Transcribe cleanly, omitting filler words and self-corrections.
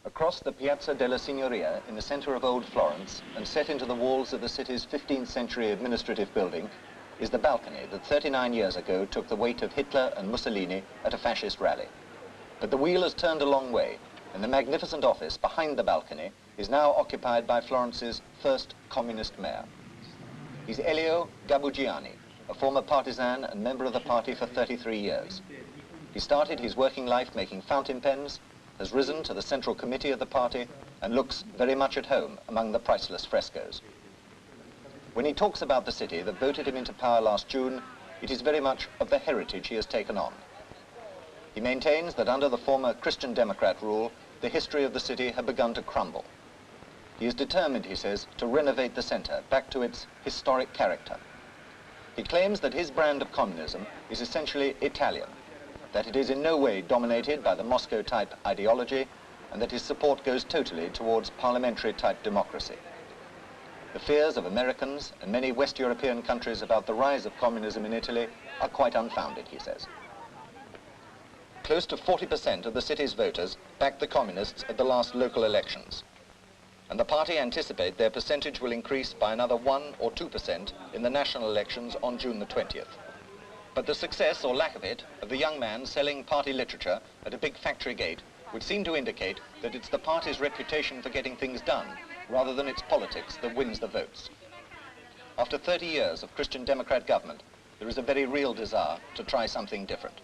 Across the Piazza della Signoria, in the center of old Florence, and set into the walls of the city's 15th century administrative building, is the balcony that 39 years ago took the weight of Hitler and Mussolini at a fascist rally. But the wheel has turned a long way, and the magnificent office behind the balcony is now occupied by Florence's first communist mayor. He's Elio Gabuziani, a former partisan and member of the party for 33 years. He started his working life making fountain pens, has risen to the central committee of the party, and looks very much at home among the priceless frescoes. When he talks about the city that voted him into power last June, it is very much of the heritage he has taken on. He maintains that under the former Christian Democrat rule, the history of the city had begun to crumble. He is determined, he says, to renovate the center back to its historic character. He claims that his brand of communism is essentially Italian, that it is in no way dominated by the Moscow-type ideology, and that his support goes totally towards parliamentary-type democracy. The fears of Americans and many West European countries about the rise of communism in Italy are quite unfounded, he says. Close to 40% of the city's voters backed the communists at the last local elections, and the party anticipate their percentage will increase by another 1 or 2% in the national elections on June the 20th. But the success, or lack of it, of the young man selling party literature at a big factory gate would seem to indicate that it's the party's reputation for getting things done, rather than its politics, that wins the votes. After 30 years of Christian Democrat government, there is a very real desire to try something different.